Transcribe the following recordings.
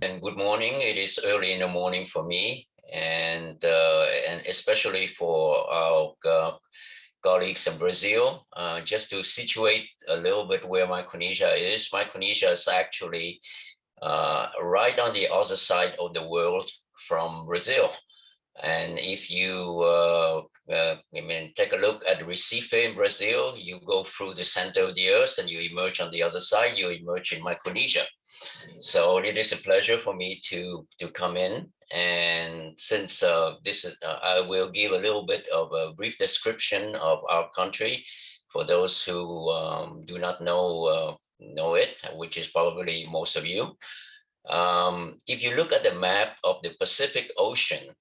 and good morning. It is early in the morning for me, and especially for our colleagues in Brazil. Just to situate a little bit where Micronesia is. Micronesia is actually right on the other side of the world from Brazil. And if you take a look at Recife in Brazil, you go through the center of the earth and you emerge on the other side, you emerge in Micronesia. So it is a pleasure for me to come in. And since this is, I will give a little bit of a brief description of our country for those who do not know it, which is probably most of you. If you look at the map of the Pacific Ocean,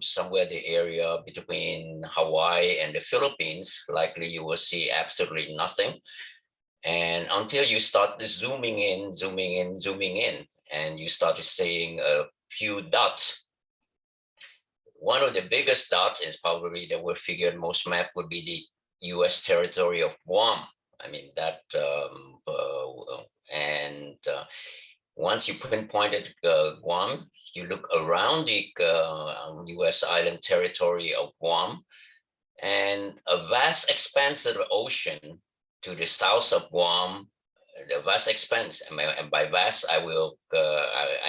somewhere the area between Hawaii and the Philippines, likely you will see absolutely nothing. And until you start zooming in, and you start seeing a few dots. One of the biggest dots is probably that were figured most map would be the US territory of Guam. I mean, that, once you pinpointed Guam, you look around the US island territory of Guam, and a vast expanse of the ocean to the south of Guam, the vast expanse, and by vast, I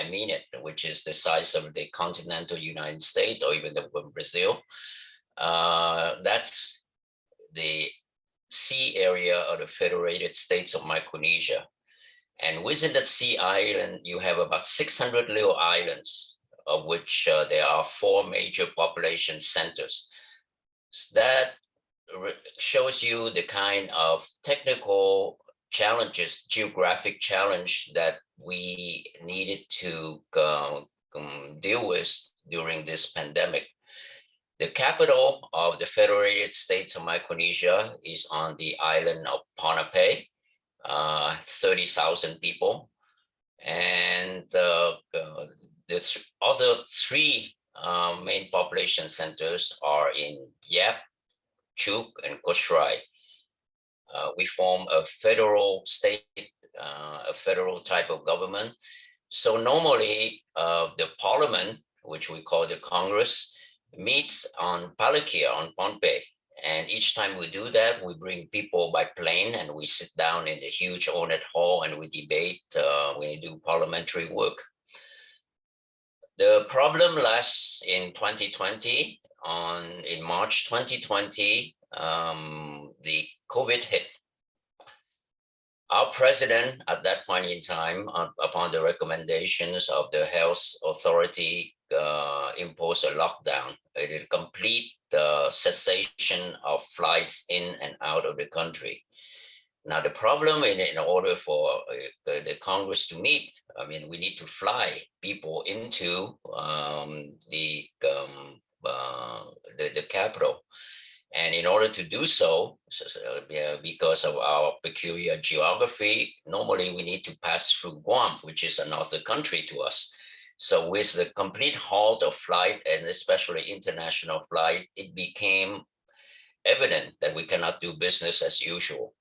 mean it, which is the size of the continental United States or even the Brazil. That's the sea area of the Federated States of Micronesia. And within that sea island, you have about 600 little islands, of which there are 4 major population centers. So that shows you the kind of technical challenges, geographic challenge that we needed to deal with during this pandemic. The capital of the Federated States of Micronesia is on the island of Ponape, 30,000 people. And the other 3 main population centers are in Yap, Chuuk, and Koshrai. We form a federal state, a federal type of government. So normally the parliament, which we call the Congress, meets on Palakia, on Pohnpei. And each time we do that, we bring people by plane and we sit down in the huge ornate hall and we debate, we do parliamentary work. The problem lasts in 2020. In March 2020, the COVID hit. Our president at that point in time, upon the recommendations of the health authority, imposed a lockdown, a complete cessation of flights in and out of the country. Now, the problem in order for the Congress to meet, I mean, we need to fly people into the capital. And in order to do so, because of our peculiar geography, normally we need to pass through Guam, which is another country to us. So with the complete halt of flight, and especially international flight, it became evident that we cannot do business as usual.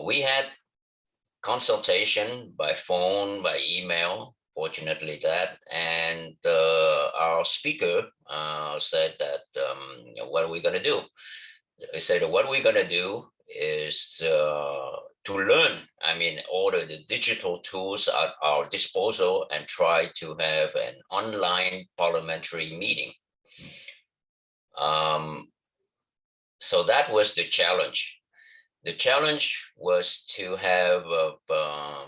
We had consultation by phone, by email, fortunately that, and our speaker said that, what are we going to do? I said, what we're going to do is to learn, I mean, all of the digital tools at our disposal and try to have an online parliamentary meeting. So that was the challenge. The challenge was to have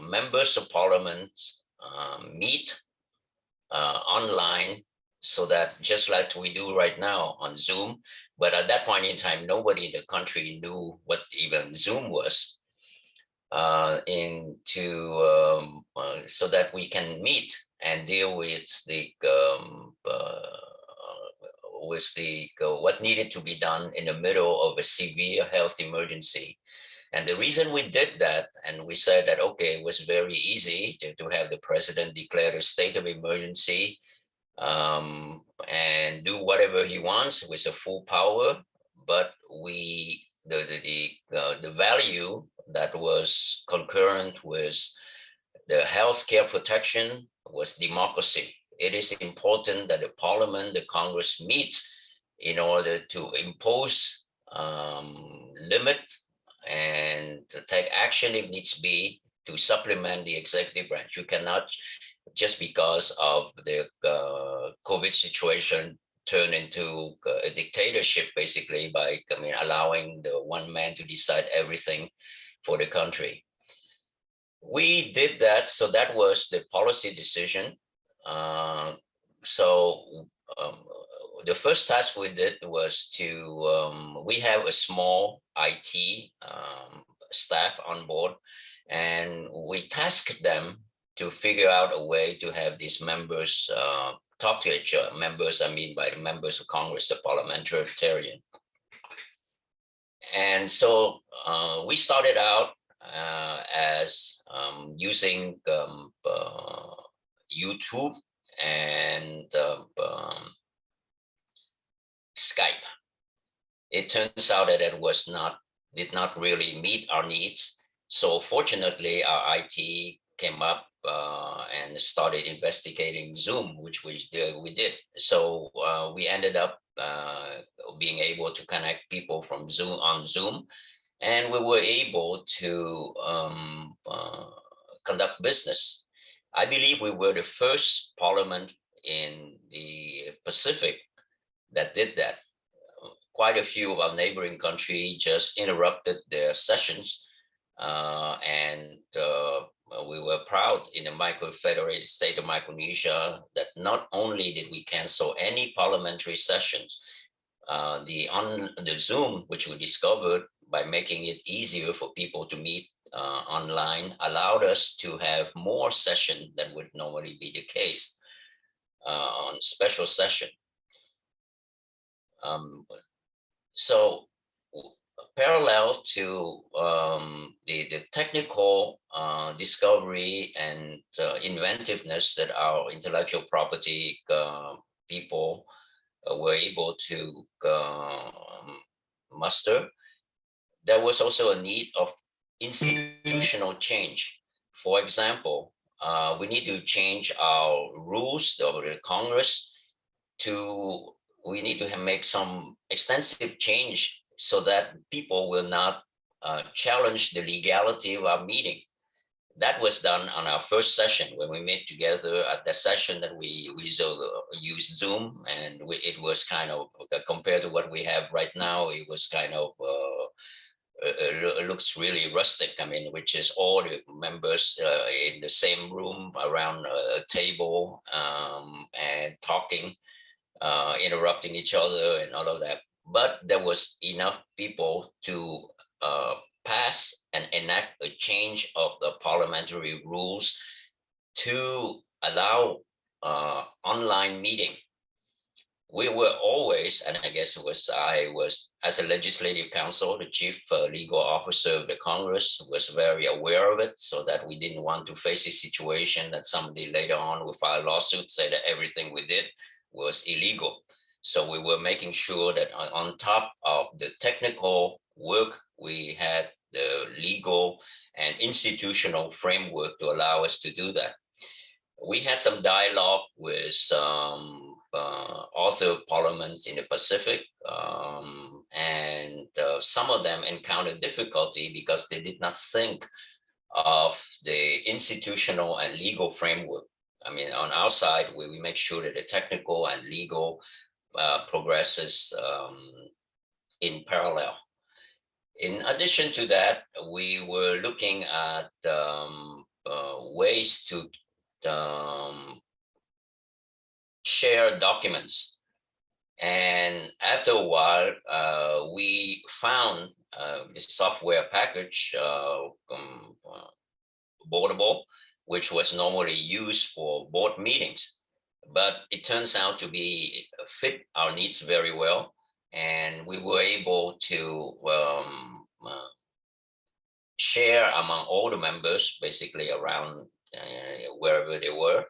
members of parliament meet online, so that just like we do right now on Zoom, but at that point in time, nobody in the country knew what even Zoom was, so that we can meet and deal with what needed to be done in the middle of a severe health emergency. And the reason we did that, and we said that, okay, it was very easy to have the president declare a state of emergency and do whatever he wants with a full power, but the value that was concurrent with the healthcare protection was democracy. It is important that the parliament, the Congress meets in order to impose limit and to take action if needs be to supplement the executive branch. You cannot, just because of the COVID situation, turn into a dictatorship, basically, by allowing the one man to decide everything for the country. We did that, so that was the policy decision. The first task we did was to, we have a small IT staff on board, and we tasked them to figure out a way to have these members talk to each other. Members, I mean by the members of Congress, the parliamentarian. And so we started out as using YouTube and Skype. It turns out that it did not really meet our needs. So fortunately, our IT came up and started investigating Zoom, which we did. So we ended up being able to connect people from Zoom, and we were able to conduct business. I believe we were the first parliament in the Pacific that did that. Quite a few of our neighboring countries just interrupted their sessions, and we were proud in the Federated State of Micronesia that not only did we cancel any parliamentary sessions, the Zoom, which we discovered by making it easier for people to meet online, allowed us to have more sessions than would normally be the case on special session. So parallel to the technical discovery and inventiveness that our intellectual property people were able to muster, there was also a need of institutional change. For example, we need to change our rules of the Congress we need to make some extensive change so that people will not challenge the legality of our meeting. That was done on our first session when we met together at the session that we used Zoom, and it was kind of, compared to what we have right now, it was kind of, it looks really rustic. I mean, which is all the members in the same room around a table and talking, interrupting each other and all of that. But there was enough people to pass and enact a change of the parliamentary rules to allow online meeting. We were always, and I guess I was, as a legislative counsel, the chief legal officer of the Congress, was very aware of it, so that we didn't want to face a situation that somebody later on would file a lawsuit, say that everything we did was illegal. So we were making sure that on top of the technical work, we had the legal and institutional framework to allow us to do that. We had some dialogue with other parliaments in the Pacific, and some of them encountered difficulty because they did not think of the institutional and legal framework. I mean, on our side, we make sure that the technical and legal progresses in parallel. In addition to that, we were looking at ways to share documents. And after a while, we found this software package, Boardable, which was normally used for board meetings. But it turns out to fit our needs very well. And we were able to share among all the members, basically around wherever they were,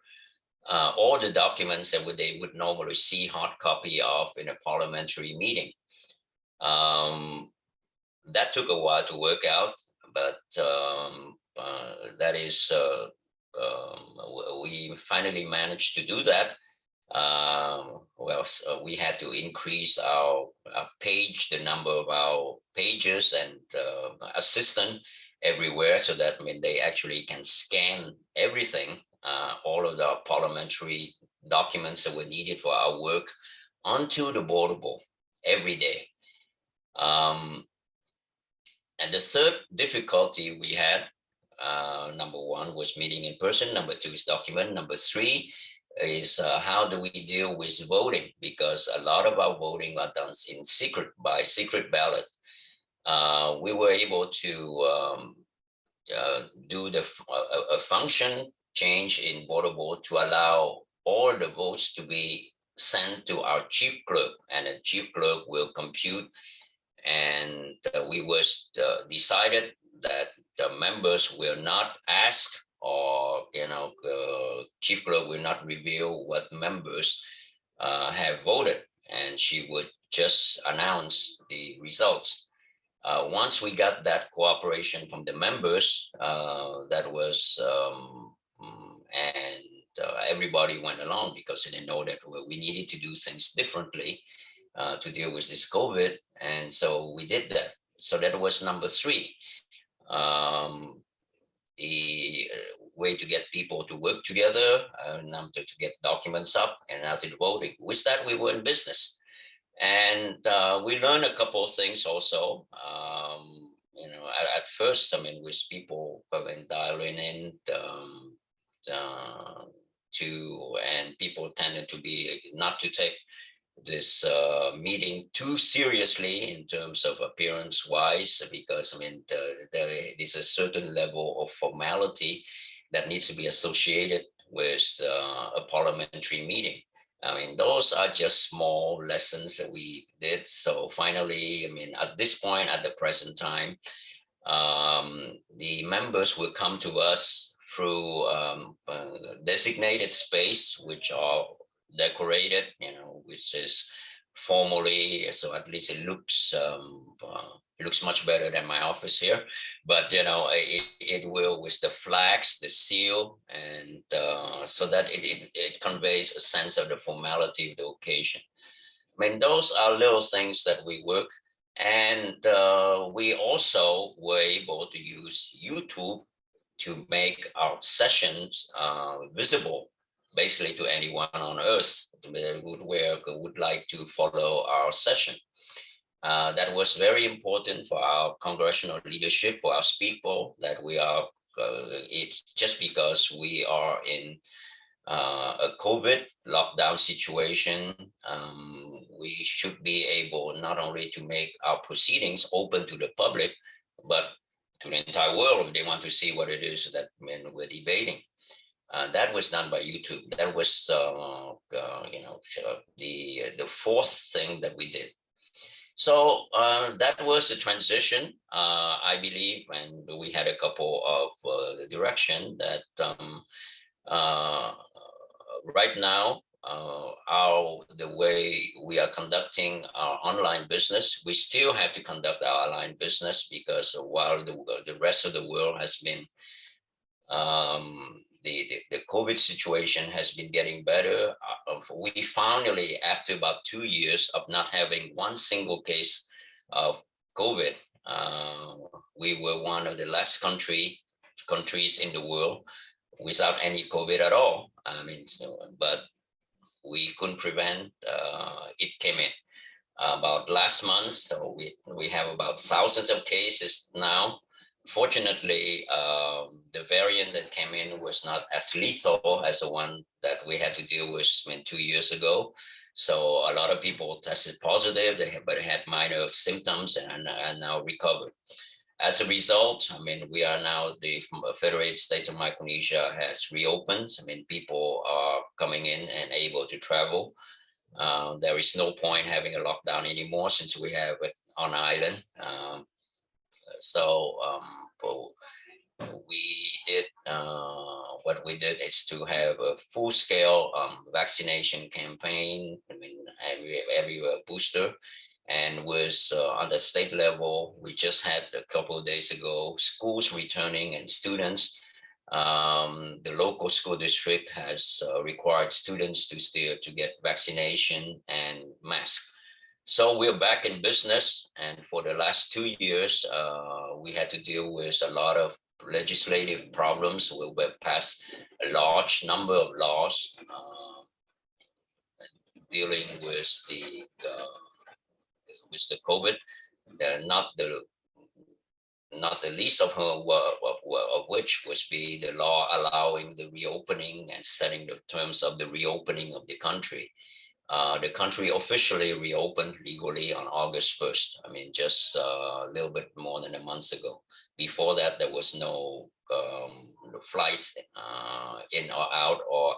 all the documents that they would normally see hard copy of in a parliamentary meeting. That took a while to work out, but that is we finally managed to do that. We had to increase our page, the number of our pages and assistant everywhere, so that they actually can scan everything, all of the parliamentary documents that were needed for our work onto the boardable every day. And the third difficulty we had, number one was meeting in person, number two is document, number three is how do we deal with voting, because a lot of our voting are done in secret, by secret ballot. We were able to do a function change in votable to allow all the votes to be sent to our chief clerk, and the chief clerk will compute. And we was decided that the members will not ask, or chief clerk will not reveal what members have voted, and she would just announce the results. Once we got that cooperation from the members, that was and everybody went along, because they didn't know that we needed to do things differently to deal with this COVID. And so we did that. So that was number three. The way to get people to work together, to get documents up, and after the voting. With that, we were in business. And we learned a couple of things also. At first, with people dialing in and people tended to be not to take this meeting too seriously in terms of appearance wise, because there is a certain level of formality that needs to be associated with a parliamentary meeting. Those are just small lessons that we did. So finally, at this point, at the present time, the members will come to us through designated space, which are decorated, which is formally, so at least it looks much better than my office here. But it will, with the flags, the seal, and so that it conveys a sense of the formality of the occasion. Those are little things that we work. And we also were able to use YouTube to make our sessions visible, basically to anyone on earth who would like to follow our session. That was very important for our congressional leadership, for our people, that we are, it's just because we are in a COVID lockdown situation, we should be able not only to make our proceedings open to the public, but to the entire world if they want to see what it is that we're debating. That was done by YouTube. That was the fourth thing that we did. So that was the transition, I believe, and we had a couple of direction that right now, the way we are conducting our online business, we still have to conduct our online business, because while the rest of the world has been, the COVID situation has been getting better, we finally, after about 2 years of not having one single case of COVID, we were one of the last countries in the world without any COVID at all. But we couldn't prevent it came in about last month. So we have about thousands of cases now. Fortunately, the variant that came in was not as lethal as the one that we had to deal with 2 years ago. So a lot of people tested positive, but had minor symptoms and are now recovered. As a result, we are now, the Federated State of Micronesia has reopened. People are coming in and able to travel. There is no point having a lockdown anymore, since we have it on island. We did, what we did is to have a full-scale vaccination campaign, every booster. And was on the state level, we just had a couple of days ago, schools returning and students The local school district has required students to get vaccination and mask. So we're back in business, and for the last 2 years, we had to deal with a lot of legislative problems. We've passed a large number of laws dealing with the COVID. Not the least of which was be the law allowing the reopening and setting the terms of the reopening of the country. The country officially reopened legally on August 1st. I mean, just a little bit more than a month ago. Before that, there was no flights in or out, or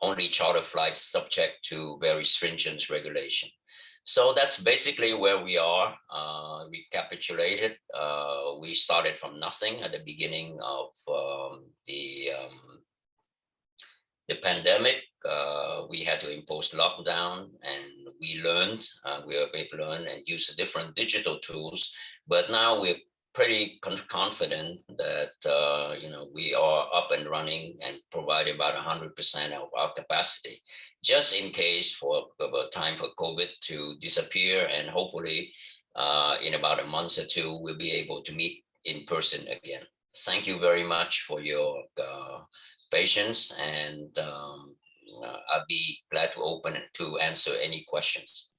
only charter flights subject to very stringent regulation. So that's basically where we are. Recapitulated, we started from nothing at the beginning of the pandemic. We had to impose lockdown, and we learned, we've learned and used different digital tools. But now we're pretty confident that we are up and running and provide about 100% of our capacity, just in case for a time for COVID to disappear, and hopefully in about a month or two we'll be able to meet in person again. Thank you very much for your patience, and I'll be glad to open it to answer any questions.